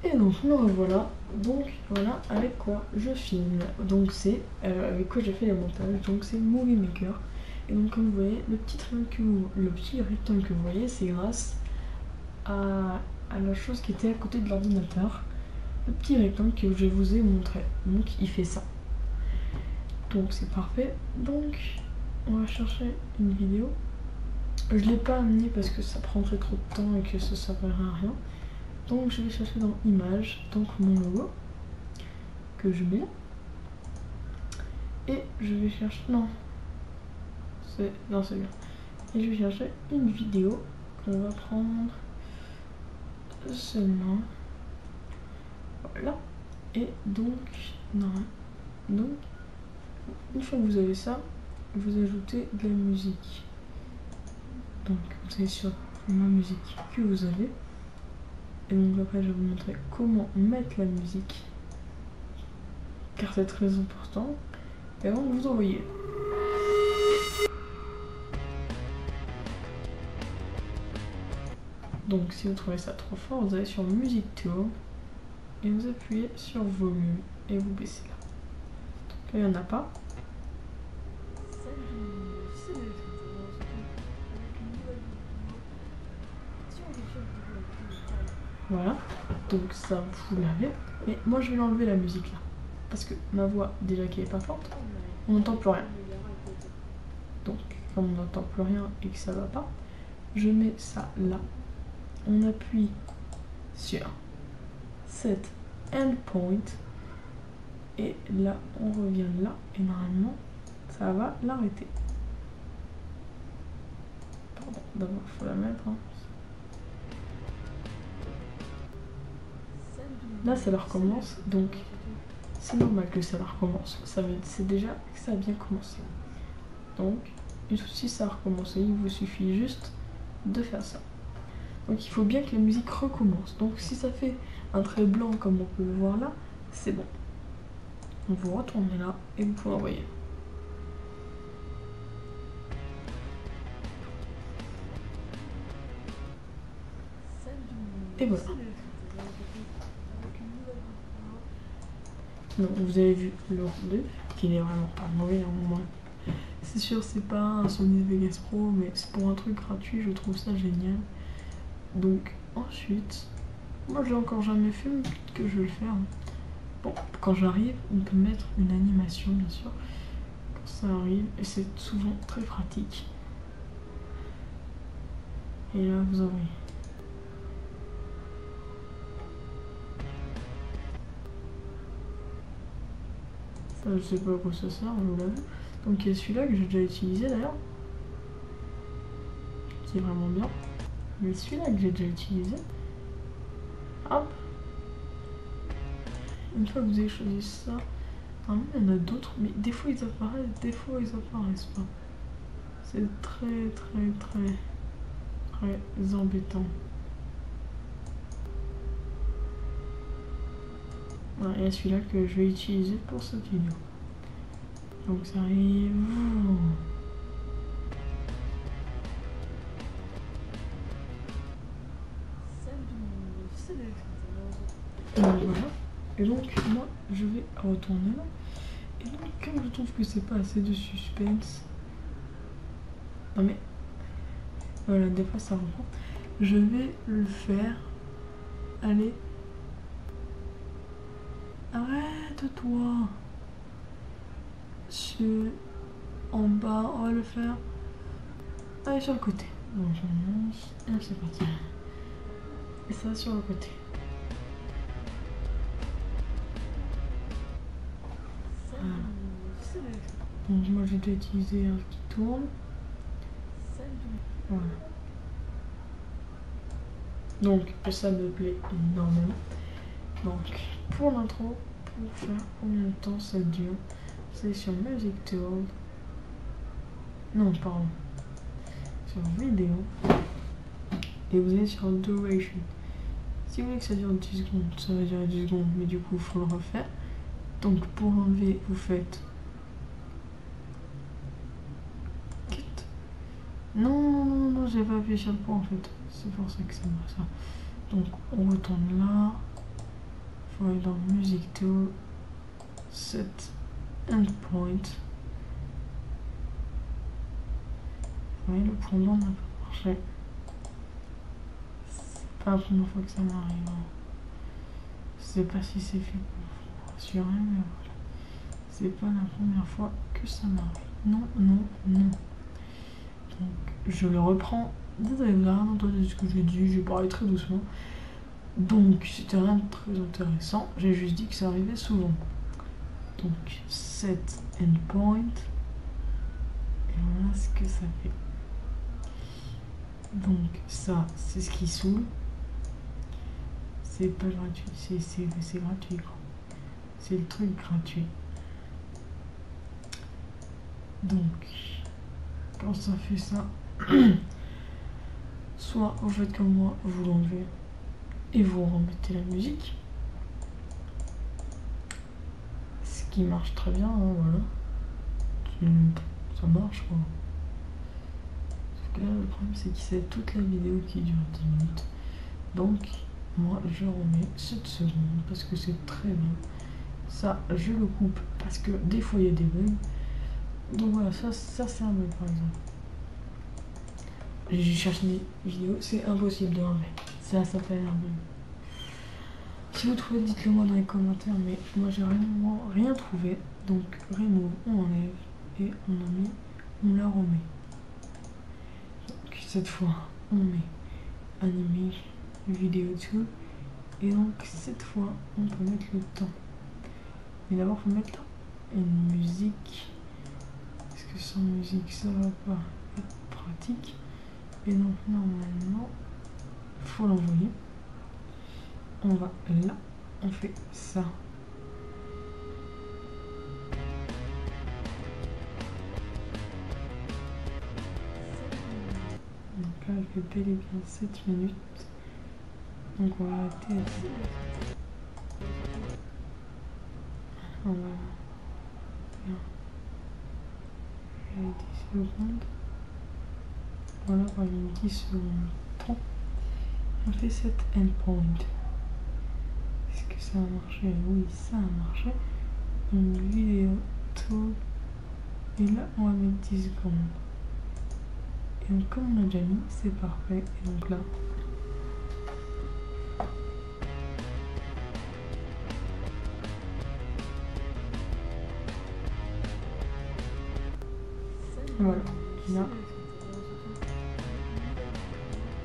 Et donc me revoilà, donc voilà avec quoi je filme. Donc c'est avec quoi j'ai fait les montages, donc c'est Movie Maker. Et donc comme vous voyez, le petit rectangle que vous voyez, c'est grâce à la chose qui était à côté de l'ordinateur. Le petit rectangle que je vous ai montré. Donc il fait ça. Donc c'est parfait. Donc on va chercher une vidéo. Je l'ai pas amené parce que ça prendrait trop de temps et que ça servirait à rien. Donc je vais chercher dans Images, donc mon logo, que je mets là. Et je vais chercher... Non, c'est bien. Et je vais chercher une vidéo qu'on va prendre seulement. Voilà. Et donc, non. Donc, une fois que vous avez ça, vous ajoutez de la musique. Donc, vous allez sur la musique que vous avez. Et donc après, je vais vous montrer comment mettre la musique. Car c'est très important. Et avant de vous envoyer. Donc si vous trouvez ça trop fort, vous allez sur Music Tool et vous appuyez sur Volume et vous baissez là. Donc là il n'y en a pas. Voilà, donc ça vous l'avez. Mais moi je vais l'enlever la musique là. Parce que ma voix déjà qui est pas forte, on n'entend plus rien. Donc comme on n'entend plus rien et que ça va pas, je mets ça là. On appuie sur Set Endpoint et là on revient là et normalement ça va l'arrêter. Pardon, d'abord il faut la mettre. Hein. Là ça la recommence, donc c'est normal que ça la recommence. C'est déjà que ça a bien commencé. Donc si ça a recommencé, il vous suffit juste de faire ça. Donc il faut bien que la musique recommence. Donc si ça fait un trait blanc comme on peut le voir là, c'est bon. Donc vous retournez là et vous pouvez envoyer. Et voilà. Donc vous avez vu le rendu, qui n'est vraiment pas mauvais en moins. C'est sûr c'est pas un Sony Vegas Pro, mais c'est pour un truc gratuit, je trouve ça génial. Donc ensuite, moi je l'ai encore jamais fait, mais peut-être que je vais le faire. Bon, quand j'arrive, on peut mettre une animation bien sûr. Quand ça arrive, et c'est souvent très pratique. Et là vous envoyez. Ça je sais pas à quoi ça sert, je vous l'avoue. Donc il y a celui-là que j'ai déjà utilisé d'ailleurs. Qui est vraiment bien. Mais celui-là que j'ai déjà utilisé. Hop. Une fois que vous avez choisi ça, il y en a d'autres, mais des fois ils apparaissent, des fois ils apparaissent pas. C'est très embêtant. Voilà, il y a celui-là que je vais utiliser pour cette vidéo. Donc ça arrive. Et donc voilà. Et donc moi je vais retourner là. Et donc comme je trouve que c'est pas assez de suspense. Non mais. Voilà, des fois ça reprend. Je vais le faire. Allez. Arrête-toi. En bas, on va le faire. Allez sur le côté. Donc j'annonce. Et c'est parti. Et ça sur le côté. Voilà. Donc moi j'ai déjà utilisé un qui tourne. Voilà. Donc ça me plaît énormément. Donc pour l'intro, pour faire combien de temps ça dure, c'est sur Music Tool. Non, pardon. Sur vidéo. Et vous allez sur Duration. Si vous voulez que ça dure 10 secondes, ça va durer 10 secondes, mais du coup il faut le refaire. Donc pour enlever, vous faites cut. Non, j'ai pas appuyé sur le point en fait. C'est pour ça que ça me ça. Donc on retourne là. faut aller dans Music Tool, Set Endpoint. Vous voyez, le point blanc n'a pas marché. C'est pas la première fois que ça m'arrive. Hein. Je sais pas si c'est fait pour rassurer, mais voilà. C'est pas la première fois que ça m'arrive. Non, non, non. Donc, je le reprends. Désolé, vous n'avez rien entendu de ce que j'ai dit, j'ai parlé très doucement. Donc, c'était rien de très intéressant. J'ai juste dit que ça arrivait souvent. Donc, set endpoint. Et voilà ce que ça fait. Donc, ça, c'est ce qui saoule. C'est pas gratuit, c'est gratuit, quoi. C'est le truc gratuit. Donc, quand ça fait ça, soit vous faites comme moi, vous l'enlevez et vous remettez la musique. Ce qui marche très bien, hein, voilà. Ça marche, quoi. Sauf que là, le problème, c'est qu'il sait toute la vidéo qui dure 10 minutes. Donc, moi, je remets 7 secondes parce que c'est très bien. Ça, je le coupe parce que des fois, il y a des bugs. Donc voilà, ça c'est un bug, par exemple. J'ai cherché mes vidéos, c'est impossible de l'enlever. Ça s'appelle un bug. Si vous trouvez, dites-le moi dans les commentaires, mais moi j'ai rien trouvé. Donc remove, on enlève et on la remet. Donc cette fois, on met animé vidéo tool. Et donc cette fois, on peut mettre le temps. Mais d'abord, il faut mettre une musique. Parce que sans musique, ça va pas être pratique. Et donc normalement, faut l'envoyer. On va là, on fait ça. Donc là, je fait bel et bien 7 minutes. Donc on va arrêter à 10. On va faire 10 secondes. Voilà, par exemple 10 secondes 30. On fait cet endpoint. Est-ce que ça a marché? Oui, ça a marché. Une vidéo tool. Et là, on va mettre 10 secondes. Et donc, comme on a déjà mis, c'est parfait. Et donc là, voilà. Là,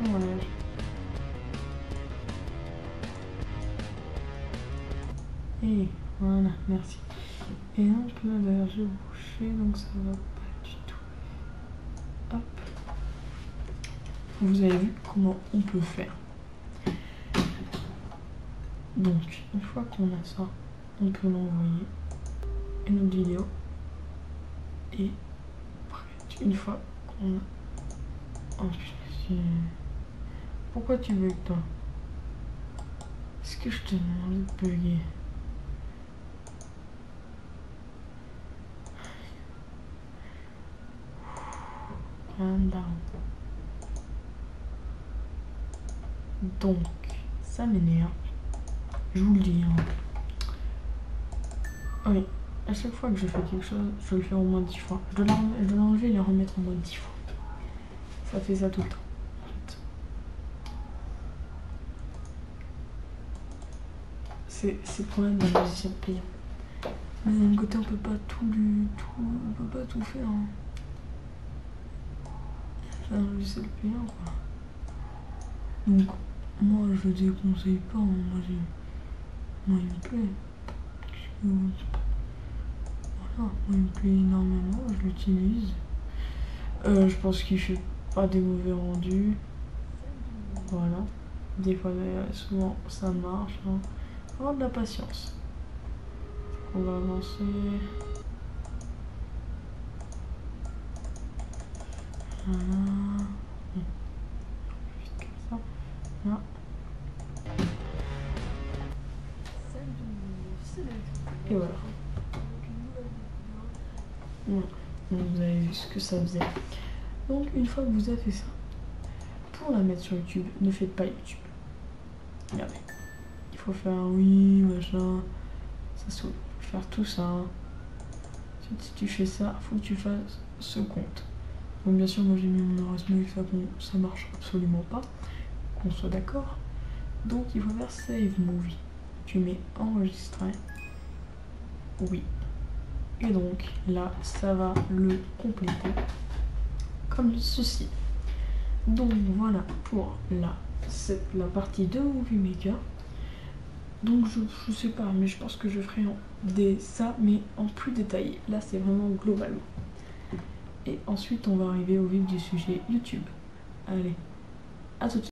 voilà. Et voilà, merci. Et donc là, d'ailleurs, j'ai bouché, donc ça va pas du tout. Hop. Vous avez vu comment on peut faire. Donc, une fois qu'on a ça, on peut l'envoyer à notre vidéo. Et après, une fois qu'on a... Oh, putain, pourquoi tu bugs, toi? Est-ce que je te demande de bugger? Calm down. Donc, ça m'énerve. Je vous le dis. Hein. Oui, à chaque fois que je fais quelque chose, je le fais au moins 10 fois. Je dois l'enlever et le remettre au moins 10 fois. Ça fait ça tout le temps. C'est le problème d'un logiciel payant. Mais d'un côté, on peut pas on peut pas tout faire. Hein. C'est un logiciel payant, quoi. Donc, moi, je le déconseille pas. Hein. Moi, il me plaît. Voilà, moi, il me plaît énormément. Je l'utilise. Je pense qu'il fait pas des mauvais rendus. Voilà. Des fois, souvent, ça marche. Hein. Avoir de la patience. On va avancer. Voilà. Juste comme ça. Là. Et voilà. Voilà. Donc vous avez vu ce que ça faisait. Donc une fois que vous avez fait ça, pour la mettre sur YouTube, ne faites pas YouTube. Regardez. Il faut faire oui, machin, ça saoule. Faut faire tout ça. Si tu fais ça, faut que tu fasses ce compte. Donc bien sûr, moi j'ai mis mon adresse mail, ça marche absolument pas, qu'on soit d'accord. Donc il faut faire Save Movie. Tu mets enregistrer. Oui. Et donc là, ça va le compléter comme ceci. Donc voilà pour la partie de Movie Maker. Donc je sais pas, mais je pense que je ferai ça, mais en plus détaillé. Là, c'est vraiment globalement. Et ensuite, on va arriver au vif du sujet YouTube. Allez, à tout de suite.